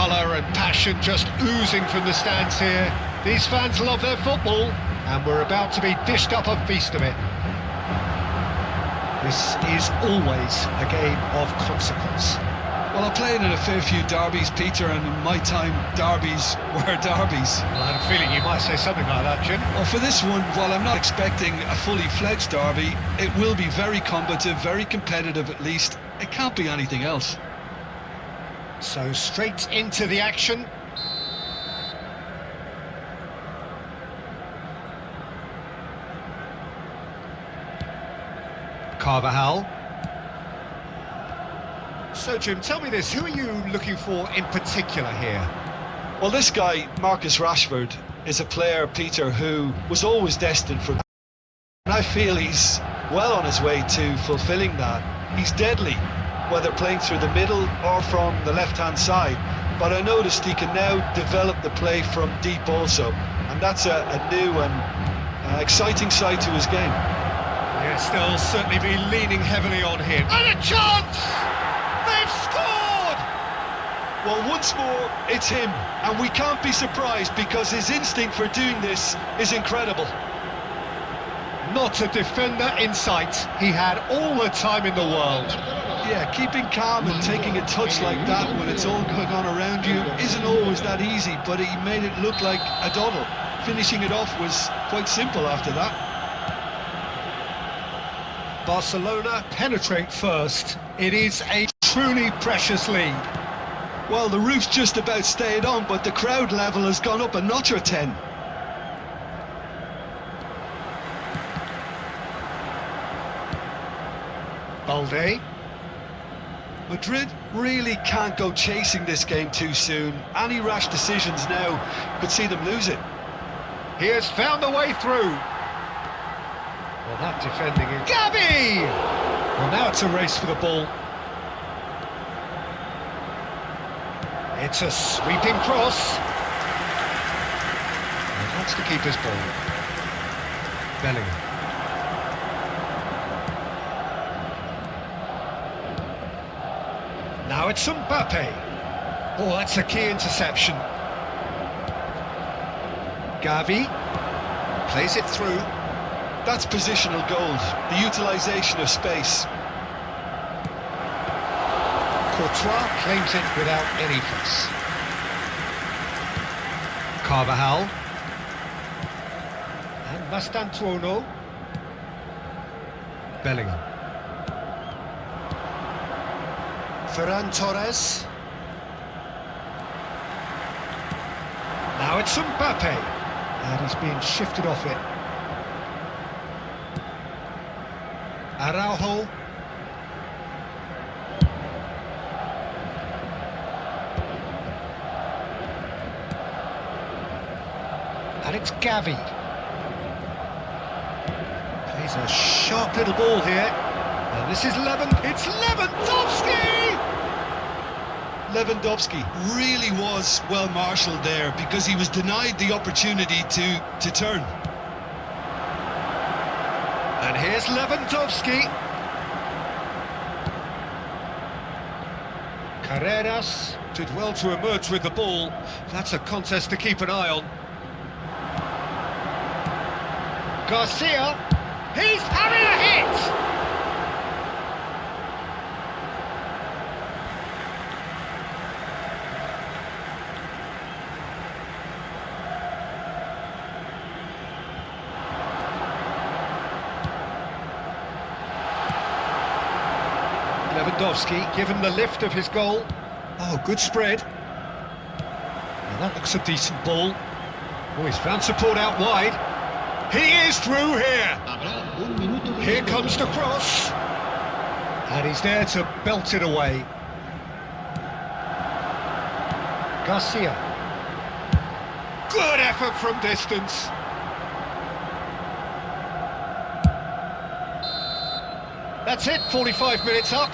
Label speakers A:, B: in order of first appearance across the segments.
A: colour and passion just oozing from the stands here. These fans love their football, and we're about to be dished up a feast of it. This is always a game of consequence.
B: Well, I played in a fair few derbies, Peter, and in my time, derbies were derbies.
A: Well, I had a feeling you might say something like that, Jim.
B: Well, for this one, while I'm not expecting a fully fledged derby, it will be very combative, very competitive at least. It can't be anything else.
A: So straight into the action. Carvajal. So, Jim, tell me this, who are you looking for in particular here?
B: Well, this guy, Marcus Rashford, is a player, Peter, who was always destined for... And I feel he's well on his way to fulfilling that. He's deadly, whether playing through the middle or from the left-hand side. But I noticed he can now develop the play from deep also. And that's a new and exciting side to his game.
A: Yes, they'll certainly be leaning heavily on him. And a chance! They've scored!
B: Well, once more, it's him. And we can't be surprised because his instinct for doing this is incredible.
A: Not a defender in sight. He had all the time in the world.
B: Yeah, keeping calm and taking a touch like that when it's all going on around you isn't always that easy, but he made it look like a doddle. Finishing it off was quite simple after that.
A: Barcelona penetrate first. It is a truly precious lead.
B: Well, the roof's just about stayed on, but the crowd level has gone up a notch or 10.
A: Balde.
B: Madrid really can't go chasing this game too soon. Any rash decisions now could see them lose it.
A: He has found a way through. Well, that defending is... Gavi! Well, now it's a race for the ball. It's a sweeping cross. And that's the keeper's ball. Bellingham. Now it's Mbappe. Oh, that's a key interception. Gavi plays it through.
B: That's positional goals, the utilisation of space.
A: Courtois claims it without any fuss. Carvajal. And Mastantuono. Bellingham. Ferran Torres. Now it's Mbappe. And he's being shifted off it. Araujo. And it's Gavi. Plays a sharp little ball here. And this is It's Lewandowski!
B: Lewandowski really was well marshalled there because he was denied the opportunity to turn.
A: And here's Lewandowski. Carreras did well to emerge with the ball. That's a contest to keep an eye on. Garcia, he's having a hit! Lewandowski given the lift of his goal. Oh, good spread. Now that looks a decent ball. Oh, he's found support out wide. He is through here. Here comes the cross. And he's there to belt it away. Garcia. Good effort from distance. That's it, 45 minutes up.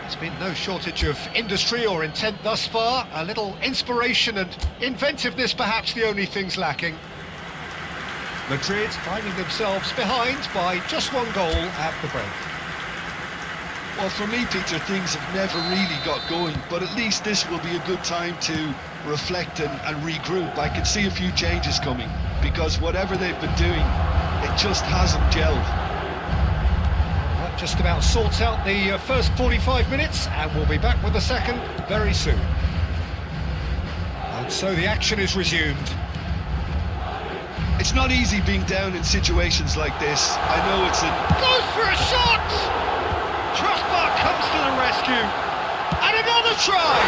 A: There's been no shortage of industry or intent thus far. A little inspiration and inventiveness perhaps the only things lacking. Madrid finding themselves behind by just one goal at the break.
B: Well, for me, Peter, things have never really got going, but at least this will be a good time to reflect and regroup. I can see a few changes coming, because whatever they've been doing, it just hasn't gelled.
A: That just about sorts out the first 45 minutes, and we'll be back with the second very soon. And so the action is resumed.
B: It's not easy being down in situations like this. I know it's a...
A: Goes for a shot! Trustmark comes to the rescue, and another try!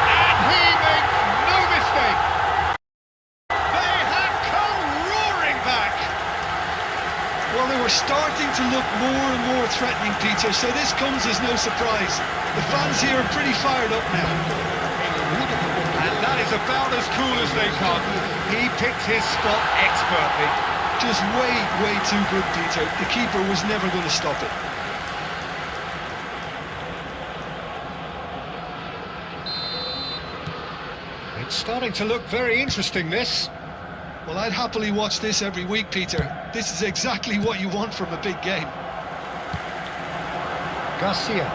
A: And he makes no mistake! They have come roaring back!
B: Well, they were starting to look more and more threatening, Peter, so this comes as no surprise. The fans here are pretty fired up now.
A: And that is about as cool as they come. He picked his spot expertly.
B: Just way too good, Peter. The keeper was never going to stop it.
A: It's starting to look very interesting, this.
B: Well, I'd happily watch this every week, Peter. This is exactly what you want from a big game.
A: Garcia.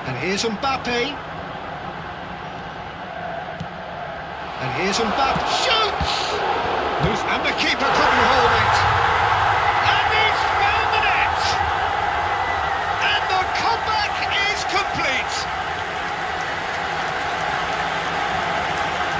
A: And here's Mbappe. And here's Mbappe. Shoots! And the keeper couldn't hold it. And he's found the net! And the comeback is complete!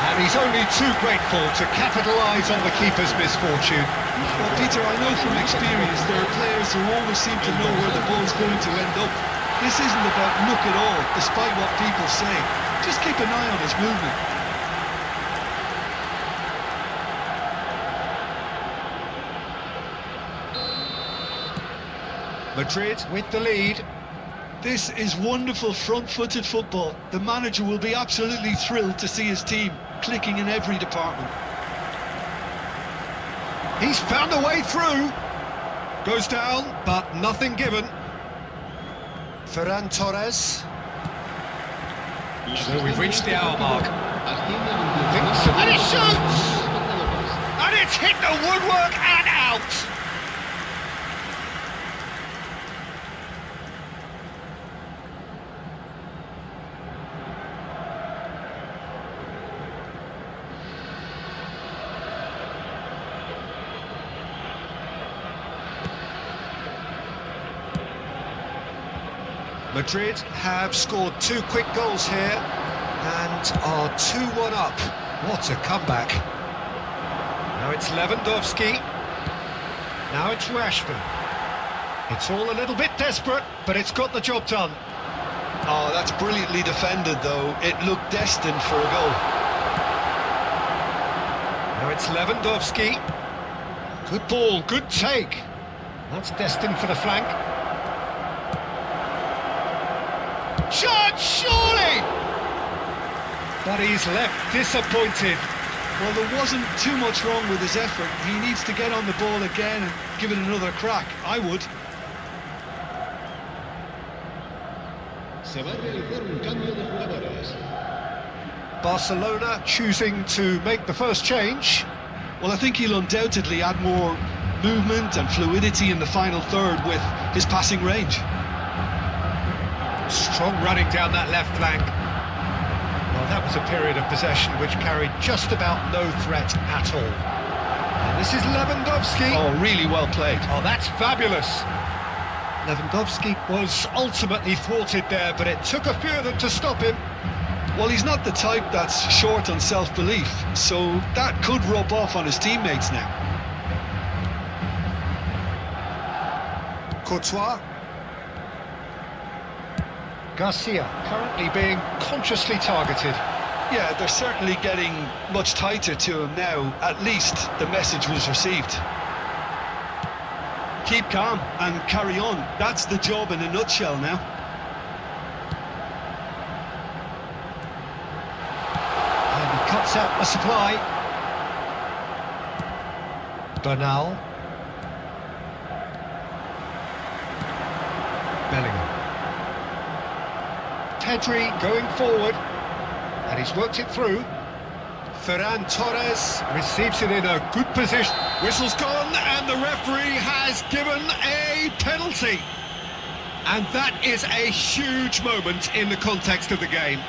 A: And he's only too grateful to capitalise on the keeper's misfortune.
B: Well, Peter, I know from experience there are players who always seem to know where the ball's going to end up. This isn't about luck at all, despite what people say. Just keep an eye on his movement.
A: Madrid with the lead.
B: This is wonderful front-footed football. The manager will be absolutely thrilled to see his team clicking in every department.
A: He's found a way through. Goes down, but nothing given. Ferran Torres. So we've reached the hour mark. And he shoots! And it's hit the woodwork and out! Madrid have scored 2 quick goals here and are 2-1 up. What a comeback. Now it's Lewandowski. Now it's Rashford. It's all a little bit desperate, but it's got the job done.
B: Oh, that's brilliantly defended, though. It looked destined for a goal.
A: Now it's Lewandowski. Good ball, good take. That's destined for the flank. Shot, surely! But he's left disappointed.
B: Well, there wasn't too much wrong with his effort. He needs to get on the ball again and give it another crack. I would.
A: Barcelona choosing to make the first change.
B: Well, I think he'll undoubtedly add more movement and fluidity in the final third with his passing range.
A: Strong running down that left flank. Well, that was a period of possession which carried just about no threat at all. And this is Lewandowski.
B: Oh, really well played.
A: Oh, that's fabulous. Lewandowski was ultimately thwarted there, but it took a few of them to stop him.
B: Well, he's not the type that's short on self-belief, so that could rub off on his teammates now.
A: Courtois. Garcia currently being consciously targeted.
B: Yeah, they're certainly getting much tighter to him now. At least the message was received. Keep calm and carry on. That's the job in a nutshell now.
A: And he cuts out the supply. Bernal. Bellingham. Pedri going forward, and he's worked it through. Ferran Torres receives it in a good position. Whistle's gone, and the referee has given a penalty. And that is a huge moment in the context of the game.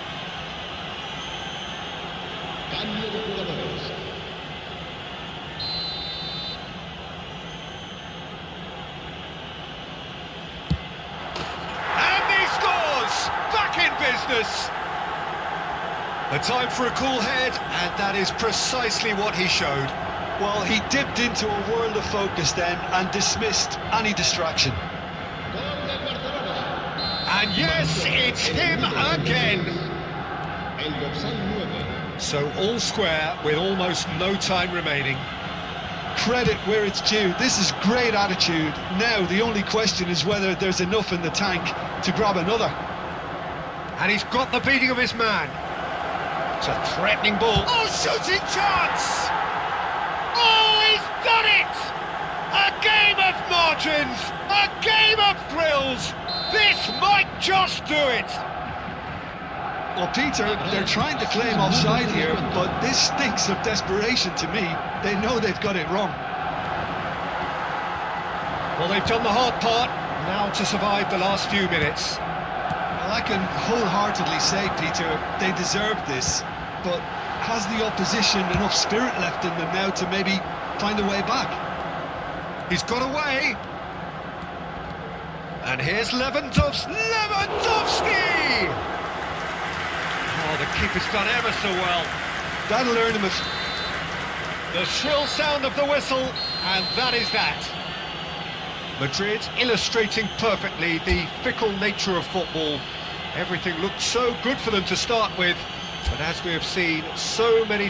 A: And he scores! Back in business! A time for a cool head, and that is precisely what he showed.
B: Well, he dipped into a world of focus then and dismissed any distraction.
A: And yes, it's him again. So all square with almost no time remaining.
B: Credit where it's due. This is great attitude. Now the only question is whether there's enough in the tank to grab another.
A: And he's got the beating of his man. It's a threatening ball. Oh, shooting chance! Oh, he's done it! A game of margins! A game of thrills! This might just do it!
B: Well, Peter, they're trying to claim offside here, but this stinks of desperation to me. They know they've got it wrong.
A: Well, they've done the hard part, now to survive the last few minutes.
B: Well, I can wholeheartedly say, Peter, they deserve this, but has the opposition enough spirit left in them now to maybe find a way back?
A: He's got away! And here's Lewandowski! Lewandowski! Oh, the keeper's done ever so well.
B: That'll earn him a...
A: The shrill sound of the whistle, and that is that. Madrid illustrating perfectly the fickle nature of football. Everything looked so good for them to start with, but as we have seen, so many